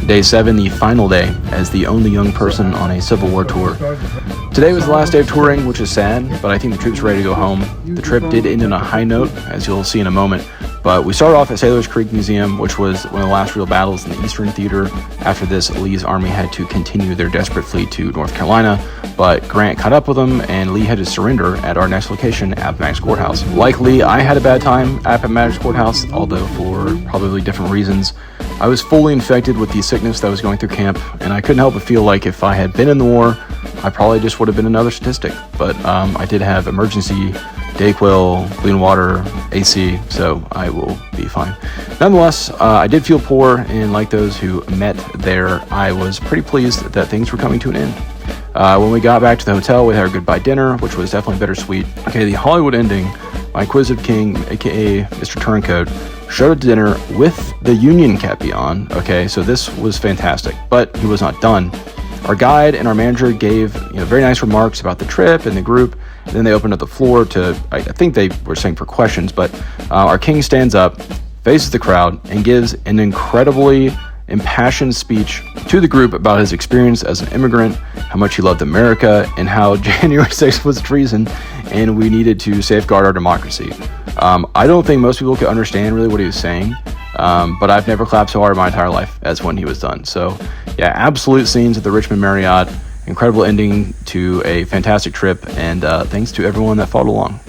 Day 7, the final day, as the only young person on a Civil War tour. Today was the last day of touring, which is sad, but I think the troops are ready to go home. The trip did end on a high note, as you'll see in a moment, but we started off at Sailor's Creek Museum, which was one of the last real battles in the Eastern Theater. After this, Lee's army had to continue their desperate fleet to North Carolina, but Grant caught up with them, and Lee had to surrender at our next location, Appomattox Courthouse. Like Lee, I had a bad time at Appomattox Courthouse, although for probably different reasons. I was fully infected with the sickness that was going through camp, and I couldn't help but feel like if I had been in the war, I probably just would have been another statistic. But I did have emergency Dayquil, clean water, AC, so I will be fine. Nonetheless, I did feel poor, and like those who met there, I was pretty pleased that things were coming to an end. When we got back to the hotel, we had our goodbye dinner, which was definitely bittersweet. Okay, the Hollywood ending, my Inquisitive King, aka Mr. Turncoat, showed up to dinner with the Union Cappy on. Okay, so this was fantastic, but he was not done. Our guide and our manager gave very nice remarks about the trip and the group, and then they opened up the floor to, I think they were saying for questions, but our king stands up, faces the crowd, and gives an incredibly impassioned speech to the group about his experience as an immigrant, how much he loved America, and how January 6th was treason, and we needed to safeguard our democracy. I don't think most people could understand really what he was saying, but I've never clapped so hard in my entire life as when he was done. So yeah, absolute scenes at the Richmond Marriott, incredible ending to a fantastic trip, and thanks to everyone that followed along.